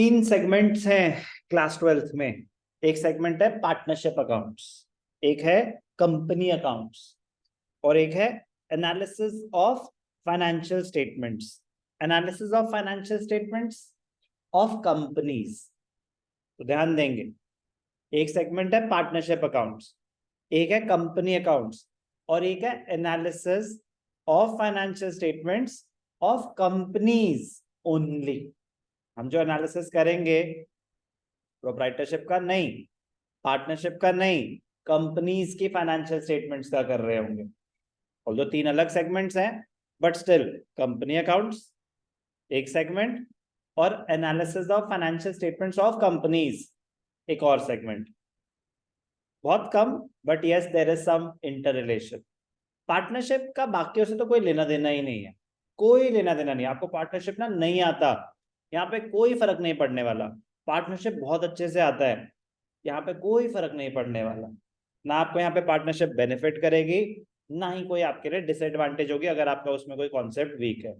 तीन सेगमेंट्स हैं class 12th में। एक सेगमेंट है पार्टनरशिप अकाउंट्स, एक है कंपनी अकाउंट्स और एक है analysis of financial statements. Analysis of financial statements of companies. तो ध्यान देंगे, एक सेगमेंट है पार्टनरशिप अकाउंट्स, एक है कंपनी अकाउंट्स और एक है analysis of financial statements of companies only. हम जो एनालिसिस करेंगे प्रोप्राइटरशिप का नहीं, पार्टनरशिप का नहीं, कंपनीज की फाइनेंशियल स्टेटमेंट्स का कर रहे होंगे। और जो तीन अलग सेगमेंट्स हैं बट स्टिल कंपनी अकाउंट्स एक सेगमेंट और analysis of financial statements of companies एक और सेगमेंट। बहुत कम but yes there is some inter relation. Partnership का बाकियों से तो कोई लेना देना ही नहीं है, कोई लेना देना नहीं। आपको पार्टनरशिप ना नहीं आता, यहाँ पे कोई फर्क नहीं पड़ने वाला। पार्टनरशिप बहुत अच्छे से आता है, यहाँ पे कोई फर्क नहीं पड़ने वाला। ना आपको यहाँ पे पार्टनरशिप बेनिफिट करेगी, ना ही कोई आपके लिए डिसएडवांटेज होगी अगर आपका उसमें कोई कॉन्सेप्ट वीक है।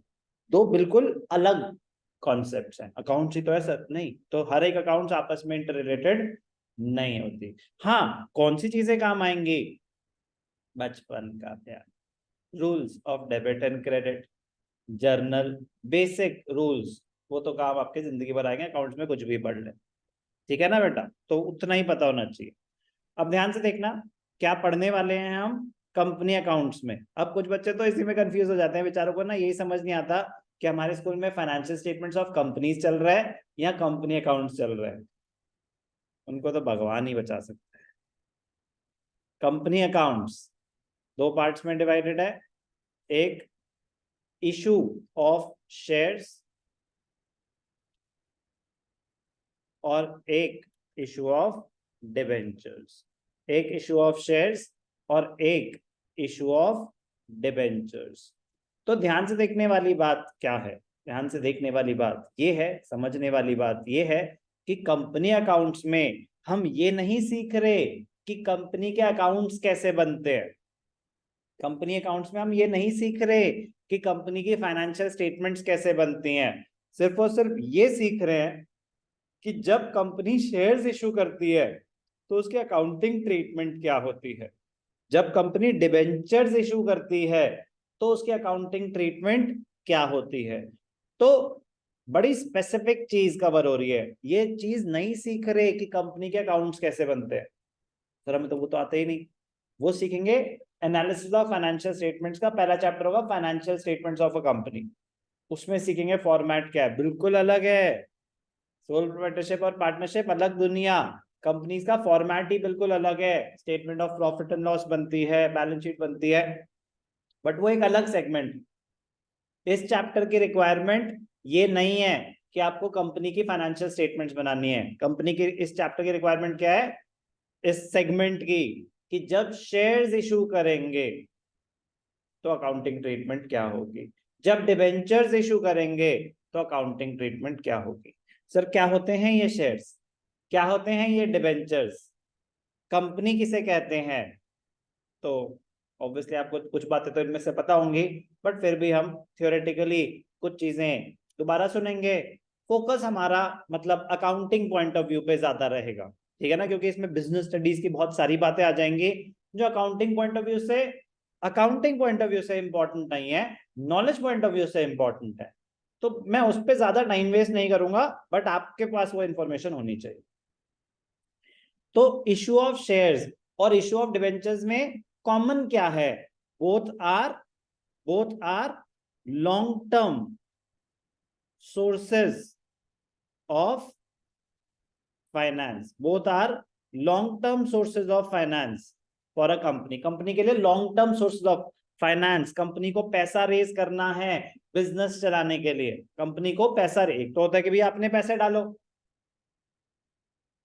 दो बिल्कुल अलग कॉन्सेप्ट्स हैं। अकाउंट्स ही तो है सर, नहीं तो हर एक अकाउंट्स आपस में इंटर रिलेटेड नहीं होती। हाँ, कौन सी चीजें काम आएंगी? बचपन का प्यार, rules of debit and credit, journal, basic rules, वो तो काम आपके जिंदगी भर आएंगे, अकाउंट्स में कुछ भी पढ़ ले। ठीक है ना बेटा, तो उतना ही पता होना चाहिए। अब ध्यान से देखना क्या पढ़ने वाले हैं हम कंपनी अकाउंट्स में। अब कुछ बच्चे तो इसी में कंफ्यूज हो जाते हैं, बेचारों को ना यही समझ नहीं आता कि हमारे स्कूल में फाइनेंशियल स्टेटमेंट्स ऑफ कंपनीज चल रहा है या कंपनी अकाउंट्स चल रहा है। उनको तो भगवान ही बचा सकता है। कंपनी अकाउंट्स दो पार्ट्स में डिवाइडेड है, एक इशू ऑफ शेयर्स और एक इशू ऑफ डिबेंचर्स। एक इशू ऑफ शेयर्स और एक इशू ऑफ डिबेंचर्स। तो ध्यान से देखने वाली बात क्या है? ध्यान से देखने वाली बात ये है, समझने वाली बात ये है कि कंपनी अकाउंट्स में हम ये नहीं सीख रहे कि कंपनी के अकाउंट्स कैसे बनते हैं। कंपनी अकाउंट्स में हम ये नहीं सीख रहे कि कंपनी की फाइनेंशियल स्टेटमेंट्स कैसे बनती हैं। सिर्फ और सिर्फ ये सीख रहे हैं कि जब कंपनी शेयर्स इशू करती है तो उसकी अकाउंटिंग ट्रीटमेंट क्या होती है, जब कंपनी डिबेंचर्स इशू करती है तो उसकी अकाउंटिंग ट्रीटमेंट क्या होती है। तो बड़ी स्पेसिफिक चीज कवर हो रही है, ये चीज नहीं सीख रहे कि कंपनी के अकाउंट्स कैसे बनते हैं। सर हमें तो वो तो आते ही नहीं। वो सीखेंगे एनालिसिस ऑफ फाइनेंशियल स्टेटमेंट्स का पहला चैप्टर होगा financial statements of a company. उसमें सीखेंगे फॉर्मेट क्या है, बिल्कुल अलग है। सोल प्रोप्राइटरशिप और पार्टनरशिप अलग दुनिया, कंपनीज का फॉर्मेट ही बिल्कुल अलग है। Statement of profit and loss बनती है, बैलेंस शीट बनती है, बट वो एक अलग सेगमेंट। इस चैप्टर की रिक्वायरमेंट ये नहीं है कि आपको कंपनी की फाइनेंशियल स्टेटमेंट्स बनानी है। कंपनी की इस चैप्टर की रिक्वायरमेंट क्या है इस सेगमेंट की, कि जब शेयर्स इशू करेंगे तो अकाउंटिंग ट्रीटमेंट क्या होगी, जब डिबेंचर्स इशू करेंगे तो अकाउंटिंग ट्रीटमेंट क्या होगी। सर क्या होते हैं ये शेयर्स, क्या होते हैं ये डिबेंचर्स, कंपनी किसे कहते हैं? तो ऑब्वियसली आपको कुछ बातें तो इनमें से पता होंगी, बट फिर भी हम थियोरेटिकली कुछ चीजें दोबारा सुनेंगे। फोकस हमारा मतलब अकाउंटिंग पॉइंट ऑफ व्यू पे ज्यादा रहेगा, ठीक है ना, क्योंकि इसमें बिजनेस स्टडीज की बहुत सारी बातें आ जाएंगी जो अकाउंटिंग पॉइंट ऑफ व्यू से इंपॉर्टेंट नहीं है, नॉलेज पॉइंट ऑफ व्यू से इंपॉर्टेंट है। तो मैं उस पर ज्यादा टाइम वेस्ट नहीं करूंगा, बट आपके पास वो इंफॉर्मेशन होनी चाहिए। तो इशू ऑफ शेयर्स और इशू ऑफ डिबेंचर्स में कॉमन क्या है? Both are long term sources of finance. Both are long term sources of finance for a company. Company के लिए long term sources of finance, company को पैसा raise करना है बिजनेस चलाने के लिए। कंपनी को पैसा, एक तो होता है कि भैया अपने पैसे डालो,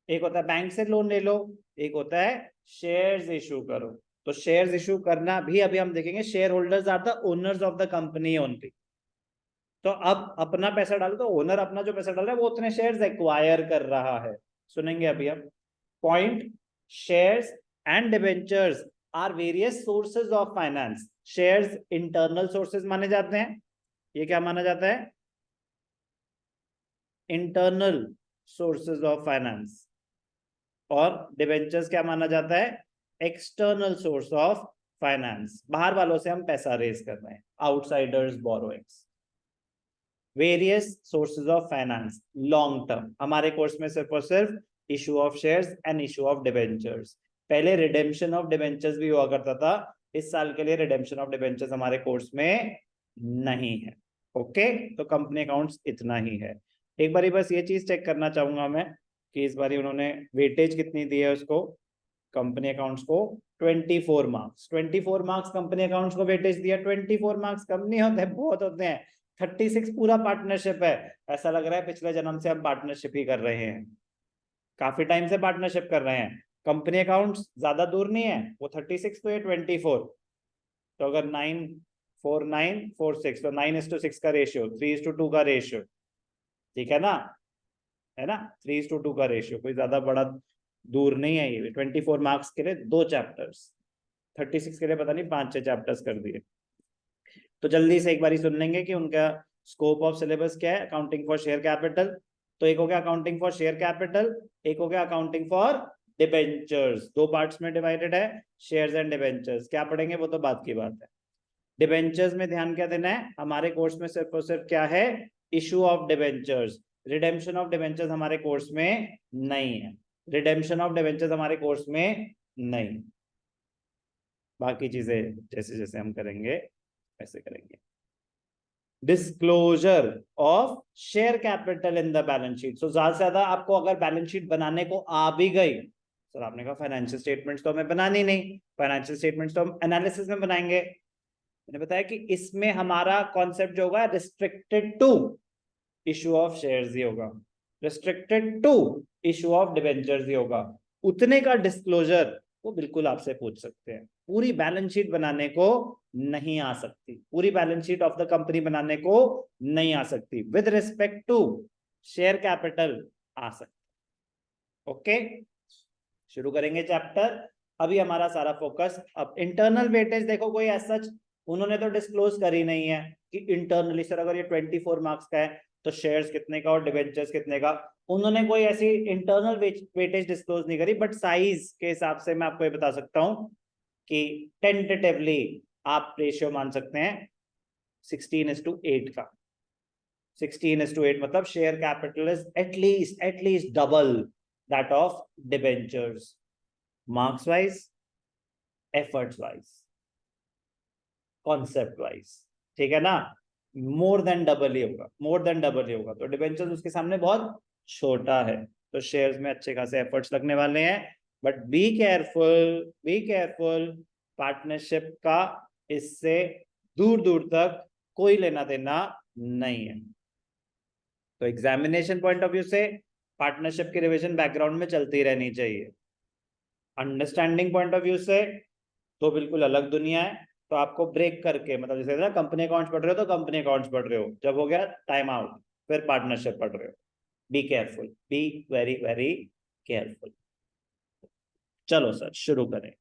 एक होता है बैंक से लोन ले लो, एक होता है शेयर्स इशू करो। तो शेयर्स इशू करना भी अभी हम देखेंगे, share holders are the owners of the company only. तो अब अपना पैसा डालो तो ओनर अपना जो पैसा डाल रहा है वो उतने शेयर्स एक्वायर कर रहा है। सुनेंगे अभी हम point. Shares and debentures are various sources of finance. Shares internal sources माने जाते हैं, ये क्या माना जाता है? इंटरनल सोर्सेज ऑफ फाइनेंस, और डिबेंचर्स क्या माना जाता है? एक्सटर्नल सोर्स ऑफ फाइनेंस, बाहर वालों से हम पैसा रेज कर रहे हैं, outsiders borrowings. Various sources of finance long term, हमारे कोर्स में सिर्फ और सिर्फ issue of shares and issue of debentures. पहले रिडेम्पशन ऑफ डिबेंचर्स भी हुआ करता था, इस साल के लिए रिडेम्पशन ऑफ डिबेंचर्स हमारे कोर्स में नहीं है। ओके, तो कंपनी अकाउंट्स इतना ही है। एक बारी बस ये चीज चेक करना चाहूंगा मैं कि इस बारी उन्होंने वेटेज कितनी दी है उसको, कंपनी अकाउंट्स को 24 मार्क्स। 24 मार्क्स कंपनी अकाउंट्स को वेटेज दिया। 24 मार्क्स कम नहीं होते, बहुत होते हैं। 36 पूरा पार्टनरशिप है। ऐसा लग रहा है पिछले जन्म से हम पार्टनरशिप ही कर रहे हैं, काफी टाइम से पार्टनरशिप कर रहे हैं। कंपनी अकाउंट्स ज्यादा दूर नहीं है, वो 36 तो ये 24। तो अगर 9 4 9 4 6 तो 9:6 का रेशियो, 3:2 का रेशियो, ठीक है ना, है ना, 3:2 का रेशियो, कोई ज्यादा बड़ा दूर नहीं है ये। 24 मार्क्स के लिए 2 चैप्टर्स, 36 के लिए पता नहीं 5-6 चैप्टर्स कर दिए। तो जल्दी से एक बारी सुन लेंगे कि उनका स्कोप ऑफ सिलेबस क्या है। अकाउंटिंग फॉर शेयर कैपिटल, तो एक हो गया अकाउंटिंग फॉर शेयर कैपिटल, एक हो गया अकाउंटिंग फॉर डिबेंचर्स। 2 पार्ट्स में डिवाइडेड है, शेयर्स एंड डिबेंचर्स। क्या पढ़ेंगे वो तो बात की बात है। डिबेंचर्स में ध्यान क्या देना है, हमारे कोर्स में सिर्फ और सिर्फ क्या है, issue of debentures. Redemption of debentures हमारे कोर्स में नहीं है, रिडेम्पशन ऑफ डिबेंचर्स हमारे कोर्स में नहीं। बाकी चीजें जैसे जैसे हम करेंगे वैसे करेंगे। Disclosure of share capital in the balance sheet. So ज्यादा से ज्यादा आपको अगर बैलेंस शीट बनाने को आ भी गई, सर आपने कहा फाइनेंशियल स्टेटमेंट्स तो हमें बनानी नहीं, फाइनेंशियल स्टेटमेंट्स तो हम एनालिसिस में बनाएंगे। मैंने बताया कि इसमें हमारा कॉन्सेप्ट जो होगा restricted to issue of shares ही होगा, restricted to issue of debentures ही होगा। उतने का डिस्क्लोजर वो बिल्कुल आपसे पूछ सकते हैं, पूरी बैलेंस शीट बनाने को नहीं आ सकती, पूरी balance sheet of the company बनाने को नहीं आ सकती। With respect to share capital आ सकती। ओके, शुरू करेंगे चैप्टर। अभी हमारा सारा फोकस, अब इंटरनल वेटेज देखो, कोई ऐसा उन्होंने तो डिस्क्लोज कर ही नहीं है कि इंटरनली सर अगर ये 24 मार्क्स का है तो शेयर्स कितने का और डिबेंचर्स कितने का, उन्होंने कोई ऐसी इंटरनल वेटेज डिस्क्लोज नहीं करी। बट साइज के हिसाब से मैं आपको ये बता सकता हूं कि टेंटेटिवली आप रेशियो मान सकते हैं 16:8 का। 16:8 मतलब share capital is at least double that of debentures, marks wise, efforts wise, concept wise, ठीक है ना, मोर देन डबल ही होगा, मोर देन डबल ही होगा। तो डिबेंचर्स उसके सामने बहुत छोटा है, तो शेयर्स में अच्छे खासे एफर्ट्स लगने वाले हैं। But be careful, be careful, partnership का इससे दूर दूर तक कोई लेना देना नहीं है। तो एग्जामिनेशन पॉइंट ऑफ व्यू से पार्टनरशिप की रिवीजन बैकग्राउंड में चलती रहनी चाहिए। अंडरस्टैंडिंग पॉइंट ऑफ व्यू से तो बिल्कुल अलग दुनिया है। तो आपको ब्रेक करके, मतलब जैसे ना कंपनी अकाउंट्स पढ़ रहे हो तो कंपनी अकाउंट्स पढ़ रहे हो, जब हो गया टाइम आउट फिर पार्टनरशिप पढ़ रहे हो। Be careful, be very very careful. चलो सर शुरू करें।